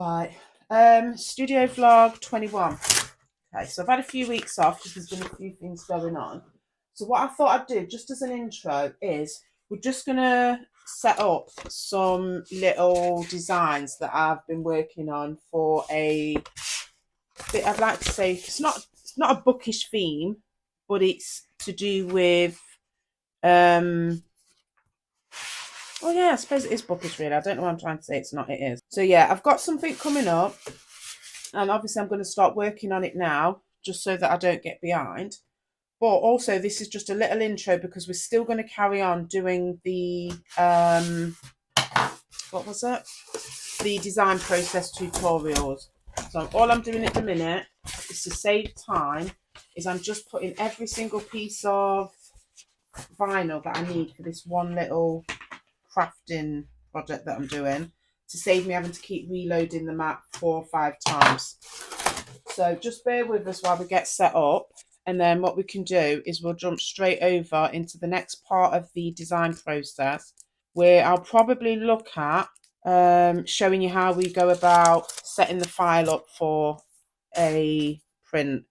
Right, studio vlog 21. Okay, so I've had a few weeks off because there's been a few things going on. So what I thought I'd do, just as an intro, is we're just gonna set up some little designs that I've been working on for a bit. I'd like to say it's not a bookish theme, but it's to do with oh yeah, I suppose it is bookish really. I don't know what I'm trying to say. It's not, it is. So yeah, I've got something coming up. And obviously I'm going to start working on it now, just so that I don't get behind. But also this is just a little intro because we're still going to carry on doing the, what was it? The design process tutorials. So all I'm doing at the minute is to save time, is I'm just putting every single piece of vinyl that I need for this one little crafting project that I'm doing, to save me having to keep reloading the map 4 or 5 times. So just bear with us while we get set up, and then what we can do is we'll jump straight over into the next part of the design process, where I'll probably look at showing you how we go about setting the file up for a print.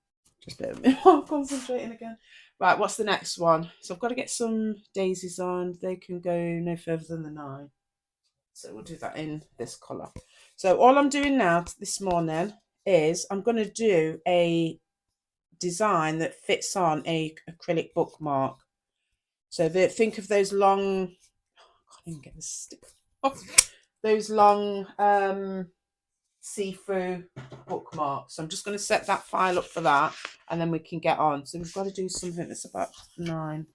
Just bear with me while I'm concentrating again. Right, what's the next one? So I've got to get some daisies on. They can go no further than the 9. So we'll do that in this colour. So all I'm doing now this morning is I'm going to do a design that fits on a acrylic bookmark. So think of those long, I can't even get this stick off. Those long see-through bookmarks. So I'm just going to set that file up for that, and then we can get on. So we've got to do something that's about 9.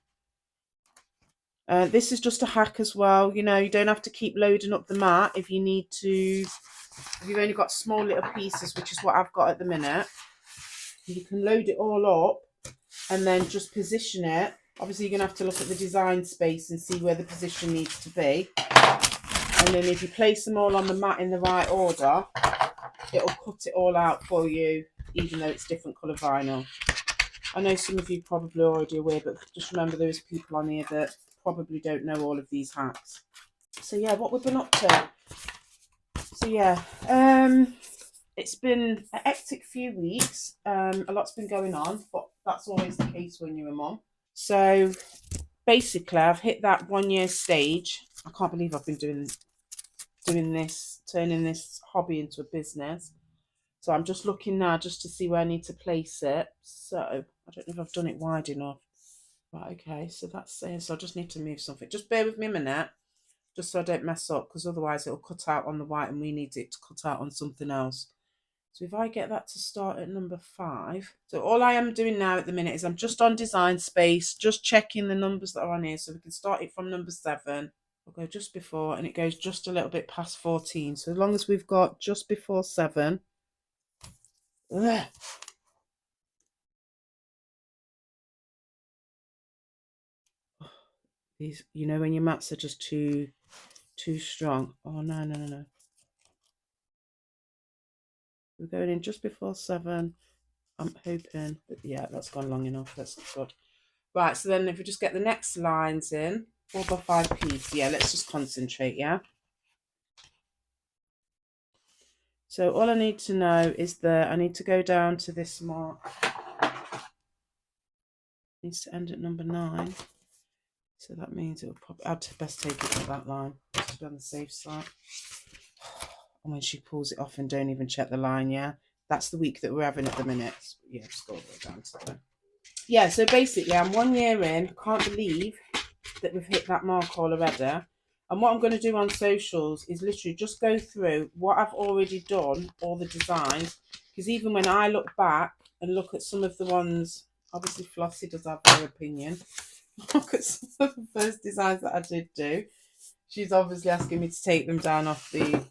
This is just a hack as well. You know, you don't have to keep loading up the mat if you need to. If you've only got small little pieces, which is what I've got at the minute, you can load it all up and then just position it. Obviously, you're going to have to look at the design space and see where the position needs to be. And then if you place them all on the mat in the right order, it'll cut it all out for you, even though it's different colour vinyl. I know some of you probably already aware, but just remember there's people on here that probably don't know all of these hacks. So yeah, what we've been up to. So yeah, it's been a hectic few weeks. A lot's been going on, but that's always the case when you're a mum. So basically, I've hit that 1 year stage. I can't believe I've been doing this, turning this hobby into a business. So I'm just looking now just to see where I need to place it. So I don't know if I've done it wide enough. Right, okay, so that's it. So I just need to move something. Just bear with me a minute, just so I don't mess up, because otherwise it'll cut out on the white and we need it to cut out on something else. So if I get that to start at number 5. So all I am doing now at the minute is I'm just on design space, just checking the numbers that are on here so we can start it from number 7. We'll go just before, and it goes just a little bit past 14. So as long as we've got just before 7. Ugh. These, you know, when your mats are just too strong. Oh no. We're going in just before 7. I'm hoping, but yeah, that's gone long enough. That's good. Right, so then if we just get the next lines in, 4x5 piece. Yeah, let's just concentrate, yeah? So all I need to know is that I need to go down to this mark. It needs to end at number 9. So that means it'll probably, I'd best take it to that line, just to be on the safe side. And when she pulls it off and don't even check the line, yeah? That's the week that we're having at the minute. Yeah, just go all the way down to there. Yeah, so basically I'm 1 year in. Can't believe that we've hit that mark already. And what I'm going to do on socials is literally just go through what I've already done, all the designs, because even when I look back and look at some of the ones, obviously Flossie does have her opinion, look at some of the first designs that I did do. She's obviously asking me to take them down off the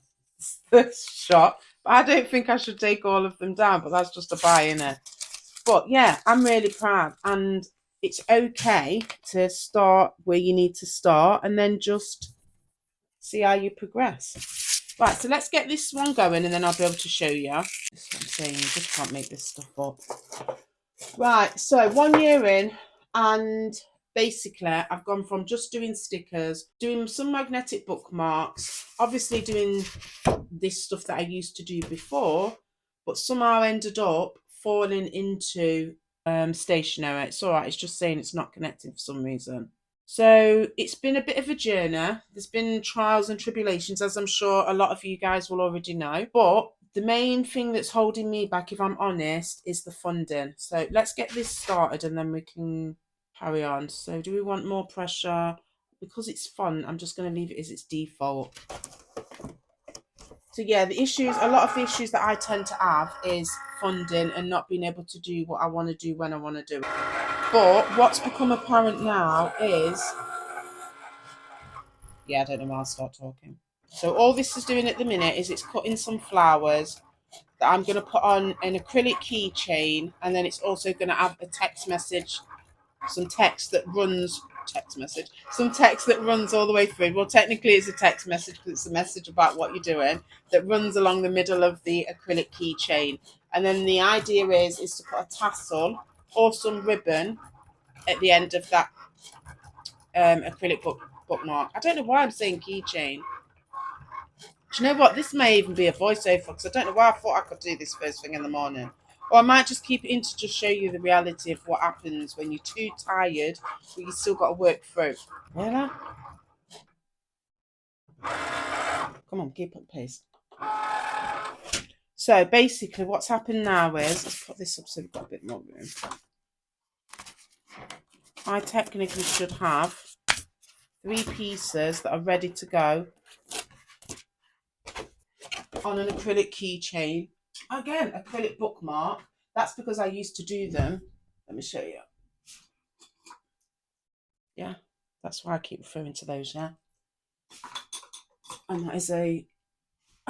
shop, but I don't think I should take all of them down, but that's just a buy, innit? But yeah, I'm really proud, and it's okay to start where you need to start and then just see how you progress. Right, so let's get this one going and then I'll be able to show you. That's what I'm saying, you just can't make this stuff up. Right, so 1 year in, and basically I've gone from just doing stickers, doing some magnetic bookmarks, obviously doing this stuff that I used to do before, but somehow ended up falling into stationery. It's all right, it's just saying it's not connecting for some reason. So it's been a bit of a journey. There's been trials and tribulations, as I'm sure a lot of you guys will already know. But the main thing that's holding me back, if I'm honest, is the funding. So let's get this started and then we can carry on. So do we want more pressure? Because it's fun, I'm just going to leave it as its default. So yeah, a lot of the issues that I tend to have is funding and not being able to do what I want to do when I want to do it. But what's become apparent now is, yeah, I don't know why I'll start talking. So all this is doing at the minute is it's cutting some flowers that I'm going to put on an acrylic keychain, and then it's also going to have a text message, some text that runs all the way through. Well, technically it's a text message because it's a message about what you're doing that runs along the middle of the acrylic keychain. And then the idea is to put a tassel or some ribbon at the end of that acrylic bookmark. I don't know why I'm saying keychain. Do you know what? This may even be a voiceover because I don't know why I thought I could do this first thing in the morning. Or I might just keep it in to just show you the reality of what happens when you're too tired, but you still got to work through. Really? Come on, keep up pace. So basically what's happened now is, let's put this up so we've got a bit more room. I technically should have 3 pieces that are ready to go on an acrylic keychain. Again, acrylic bookmark. That's because I used to do them. Let me show you. Yeah, that's why I keep referring to those, yeah. And that is a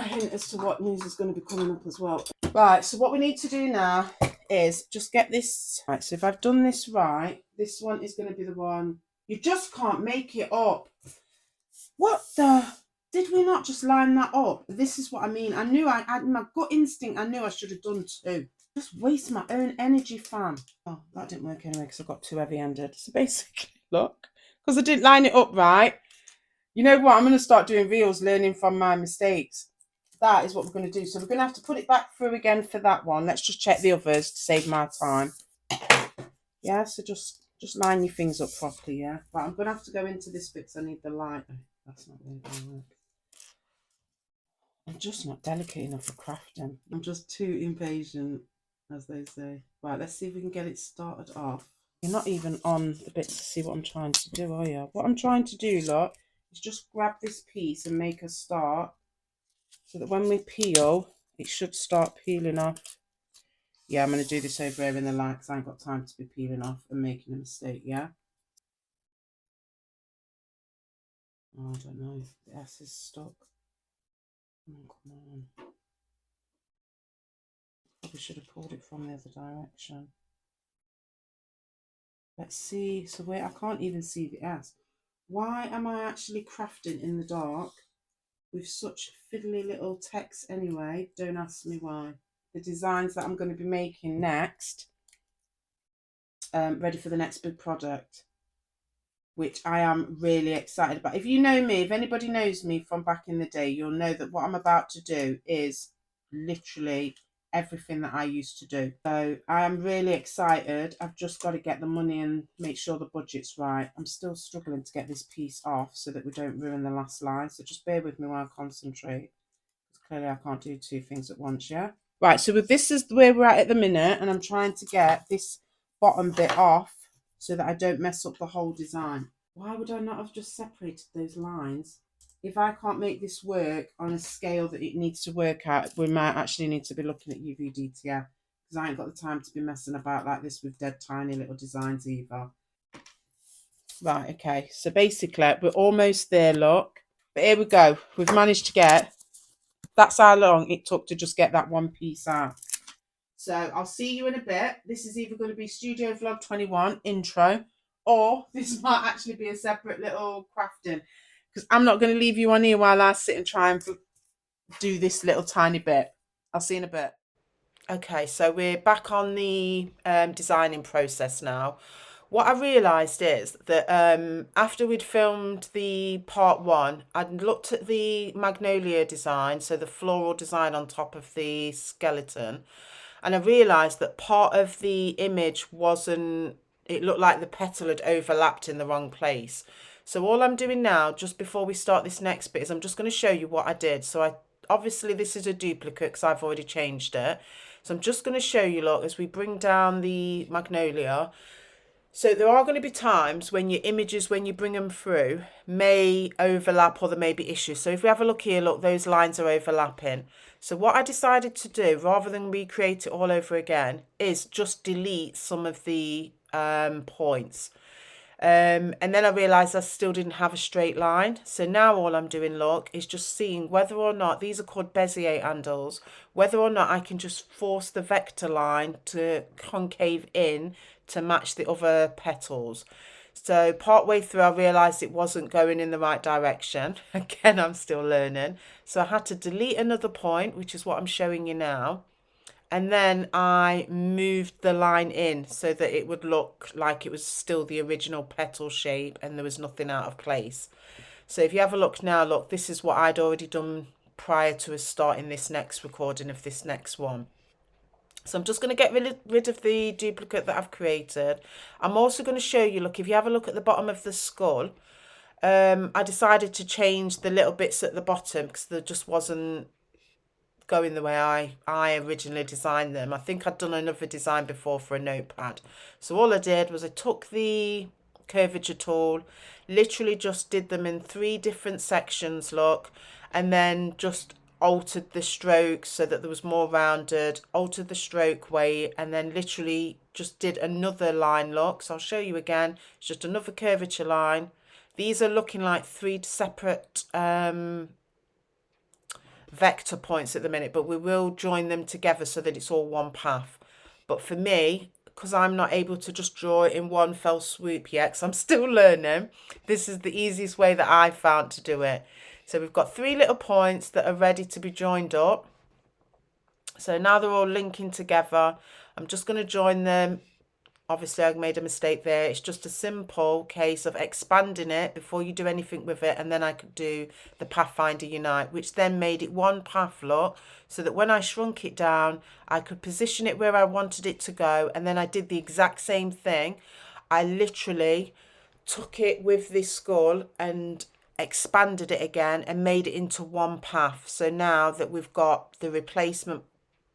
hint as to what news is going to be coming up as well. Right, so what we need to do now is just get this. Right, so if I've done this right, this one is going to be the one. You just can't make it up. What the? Did we not just line that up? This is what I mean. I knew I had my gut instinct. I knew I should have done 2. Just waste my own energy, fam. Oh, that didn't work anyway because I got too heavy-handed. So basically, look, because I didn't line it up right. You know what? I'm going to start doing reels, learning from my mistakes. That is what we're going to do. So we're going to have to put it back through again for that one. Let's just check the others to save my time. Yeah, so just line your things up properly, yeah. But I'm going to have to go into this bit because I need the light. That's not really going to work. I'm just not delicate enough for crafting. I'm just too impatient, as they say. Right, let's see if we can get it started off. You're not even on the bits to see what I'm trying to do, are you? What I'm trying to do, look, is just grab this piece and make a start so that when we peel, it should start peeling off. Yeah, I'm going to do this over here in the light because I ain't got time to be peeling off and making a mistake, yeah? Oh, I don't know. The S is stuck. Oh, come on. Probably should have pulled it from the other direction. Let's see. So wait, I can't even see the S. Why am I actually crafting in the dark with such fiddly little text anyway? Don't ask me why. The designs that I'm going to be making next, ready for the next big project, which I am really excited about. If you know me, if anybody knows me from back in the day, you'll know that what I'm about to do is literally everything that I used to do. So I am really excited. I've just got to get the money and make sure the budget's right. I'm still struggling to get this piece off so that we don't ruin the last line. So just bear with me while I concentrate. Clearly I can't do 2 things at once, yeah? Right, so with this is where we're at the minute, and I'm trying to get this bottom bit off so that I don't mess up the whole design. Why would I not have just separated those lines? If I can't make this work on a scale that it needs to work at, we might actually need to be looking at UVDTF because I ain't got the time to be messing about like this with dead tiny little designs either. Right, okay, so basically we're almost there, look. But here we go. We've managed to get, that's how long it took to just get that one piece out. So I'll see you in a bit. This is either going to be Studio Vlog 21 intro, or this might actually be a separate little crafting, because I'm not going to leave you on here while I sit and try and do this little tiny bit. I'll see you in a bit. Okay, so we're back on the designing process now. What I realised is that after we'd filmed the part one, I'd looked at the magnolia design, so the floral design on top of the skeleton, and I realised that part of the image wasn't, it looked like the petal had overlapped in the wrong place. So all I'm doing now, just before we start this next bit, is I'm just going to show you what I did. So obviously this is a duplicate because I've already changed it. So I'm just going to show you, look, as we bring down the magnolia. So there are going to be times when your images, when you bring them through, may overlap or there may be issues. So if we have a look here, look, those lines are overlapping. So what I decided to do, rather than recreate it all over again, is just delete some of the points. And then I realised I still didn't have a straight line. So now all I'm doing, look, is just seeing whether or not, these are called Bezier handles, whether or not I can just force the vector line to concave in to match the other petals. So partway through I realised it wasn't going in the right direction. Again, I'm still learning. So I had to delete another point, which is what I'm showing you now. And then I moved the line in so that it would look like it was still the original petal shape and there was nothing out of place. So if you have a look now, look, this is what I'd already done prior to us starting this next recording of this next one. So I'm just going to get rid of the duplicate that I've created. I'm also going to show you, look, if you have a look at the bottom of the skull, I decided to change the little bits at the bottom because there just wasn't going the way I originally designed them. I think I'd done another design before for a notepad. So all I did was I took the curvature tool, literally just did them in 3 different sections, look, and then just altered the strokes so that there was more rounded, altered the stroke weight, and then literally just did another line, look. So I'll show you again. It's just another curvature line. These are looking like 3 separate vector points at the minute, but we will join them together so that it's all one path. But for me, because I'm not able to just draw it in one fell swoop yet, because I'm still learning, this is the easiest way that I found to do it. So we've got 3 little points that are ready to be joined up. So now they're all linking together. I'm just going to join them. Obviously, I made a mistake there. It's just a simple case of expanding it before you do anything with it. And then I could do the Pathfinder Unite, which then made it one path, look, so that when I shrunk it down, I could position it where I wanted it to go. And then I did the exact same thing. I literally took it with this skull and expanded it again and made it into one path. So now that we've got the replacement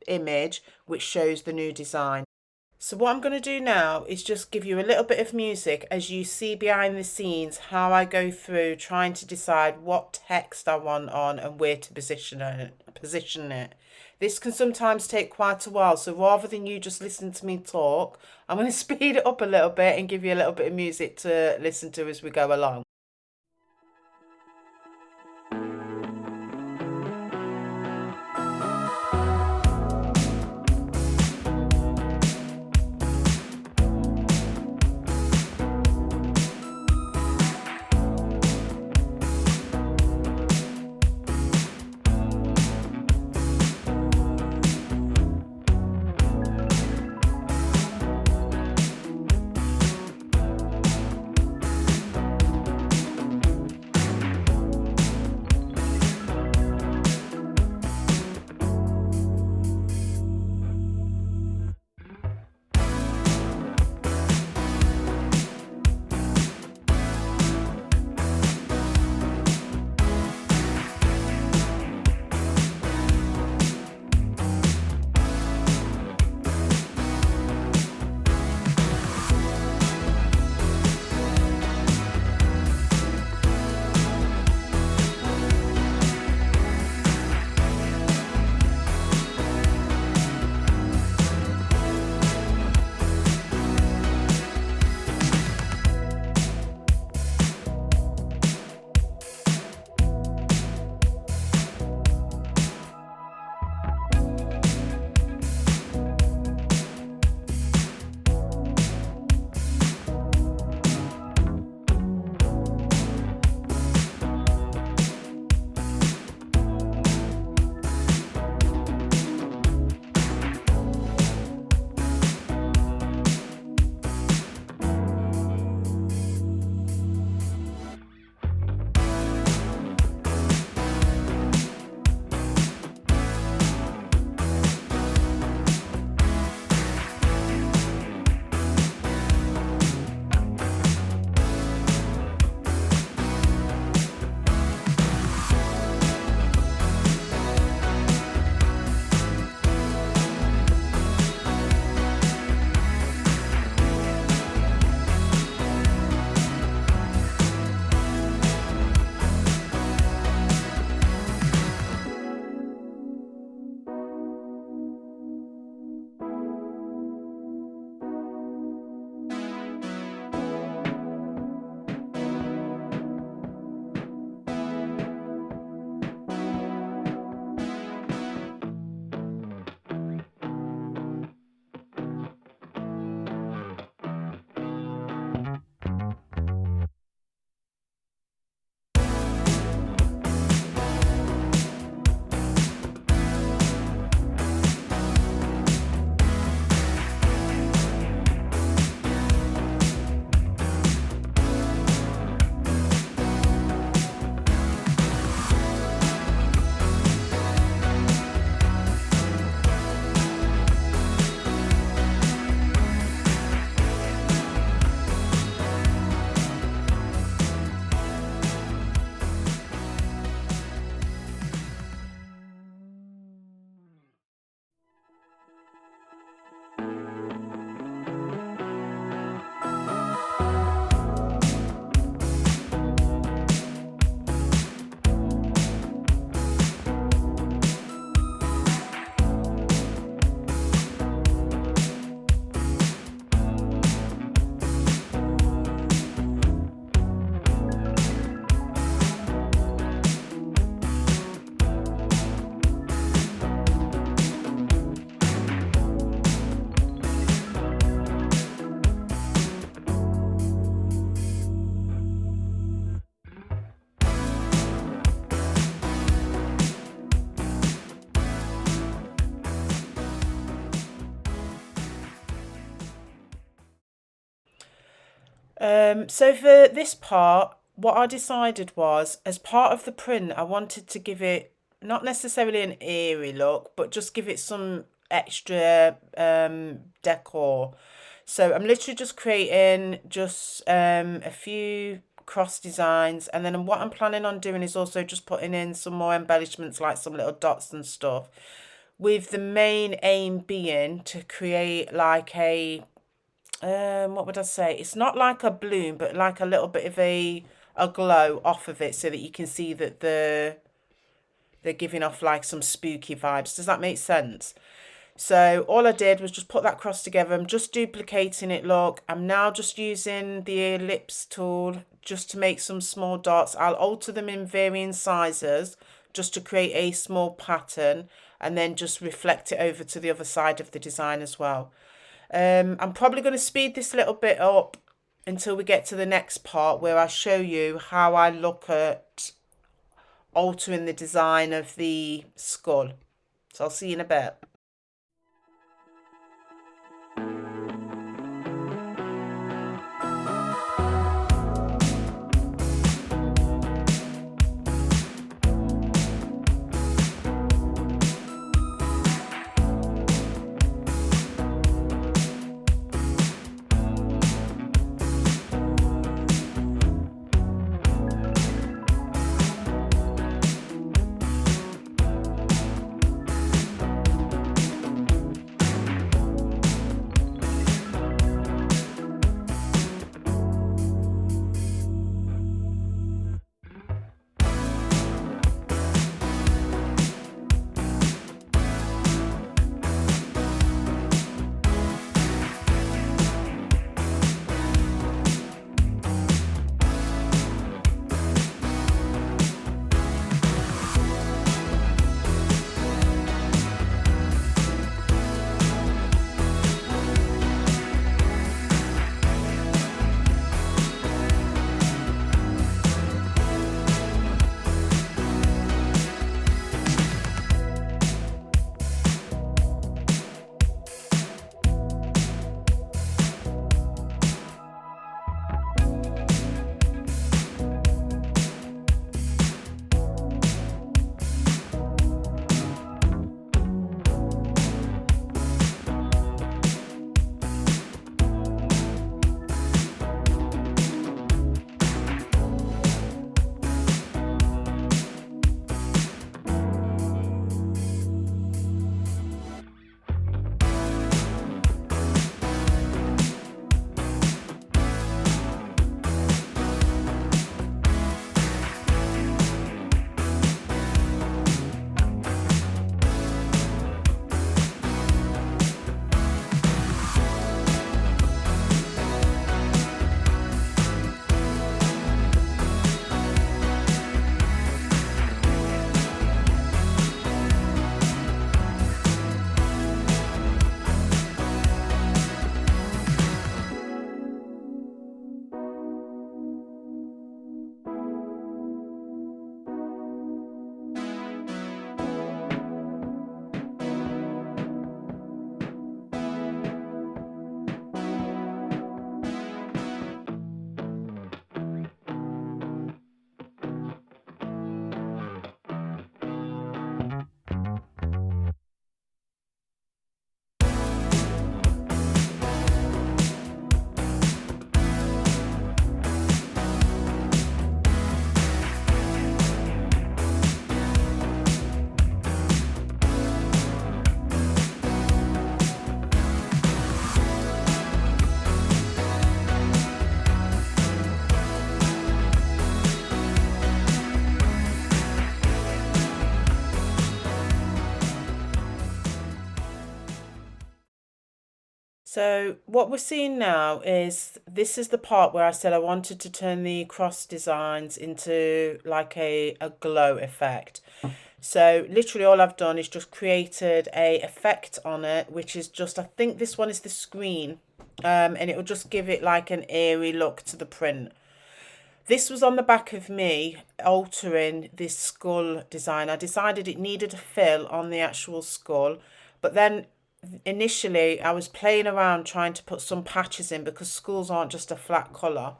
image, which shows the new design. So what I'm going to do now is just give you a little bit of music as you see behind the scenes how I go through trying to decide what text I want on and where to position it. This can sometimes take quite a while, so rather than you just listen to me talk, I'm going to speed it up a little bit and give you a little bit of music to listen to as we go along. So for this part, what I decided was, as part of the print, I wanted to give it not necessarily an eerie look, but just give it some extra decor. So I'm literally just creating just a few cross designs, and then what I'm planning on doing is also just putting in some more embellishments like some little dots and stuff, with the main aim being to create like a what would I say? It's not like a bloom, but like a little bit of a glow off of it, so that you can see that they're giving off like some spooky vibes. Does that make sense? So all I did was just put that cross together. I'm just duplicating it, look. I'm now just using the ellipse tool just to make some small dots. I'll alter them in varying sizes just to create a small pattern, and then just reflect it over to the other side of the design as well. I'm probably going to speed this a little bit up until we get to the next part, where I show you how I look at altering the design of the skull. So I'll see you in a bit. So what we're seeing now is, this is the part where I said I wanted to turn the cross designs into like a glow effect. So literally all I've done is just created a effect on it, which is just, I think this one is the screen, and it will just give it like an eerie look to the print. This was on the back of me altering this skull design. I decided it needed a fill on the actual skull, but then initially I was playing around trying to put some patches in because schools aren't just a flat colour.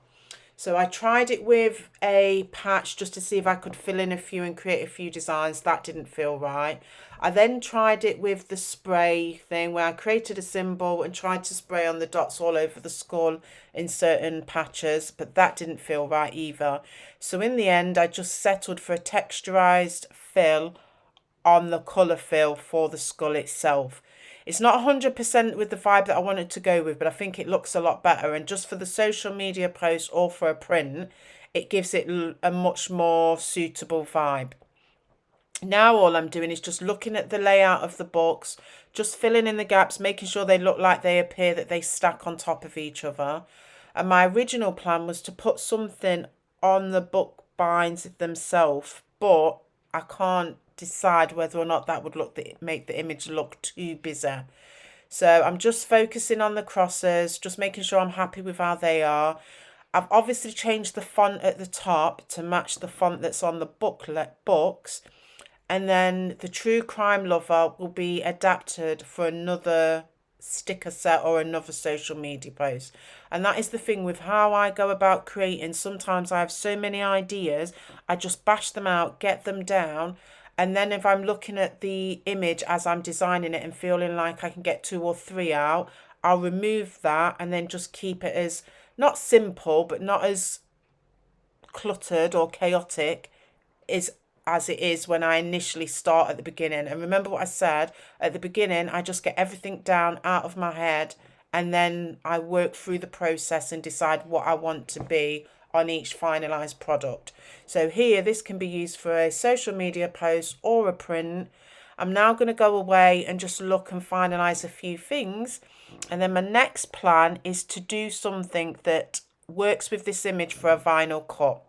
So I tried it with a patch just to see if I could fill in a few and create a few designs. That didn't feel right. I then tried it with the spray thing where I created a symbol and tried to spray on the dots all over the skull in certain patches, but that didn't feel right either. So in the end, I just settled for a texturized fill on the colour fill for the skull itself. It's not 100% with the vibe that I wanted to go with, but I think it looks a lot better. And just for the social media post or for a print, it gives it a much more suitable vibe. Now all I'm doing is just looking at the layout of the books, just filling in the gaps, making sure they look like they appear, that they stack on top of each other. And my original plan was to put something on the book binds themselves, but I can't decide whether or not that would make the image look too busy. So I'm just focusing on the crosses, just making sure I'm happy with how they are. I've obviously changed the font at the top to match the font that's on the books. And then the True Crime Lover will be adapted for another sticker set or another social media post. And that is the thing with how I go about creating. Sometimes I have so many ideas, I just bash them out, get them down. And then if I'm looking at the image as I'm designing it and feeling like I can get 2 or 3 out, I'll remove that and then just keep it as not simple, but not as cluttered or chaotic as it is when I initially start at the beginning. And remember what I said at the beginning, I just get everything down out of my head and then I work through the process and decide what I want to be on each finalized product. So here, this can be used for a social media post or a print. I'm now going to go away and just look and finalize a few things. And then my next plan is to do something that works with this image for a vinyl cut.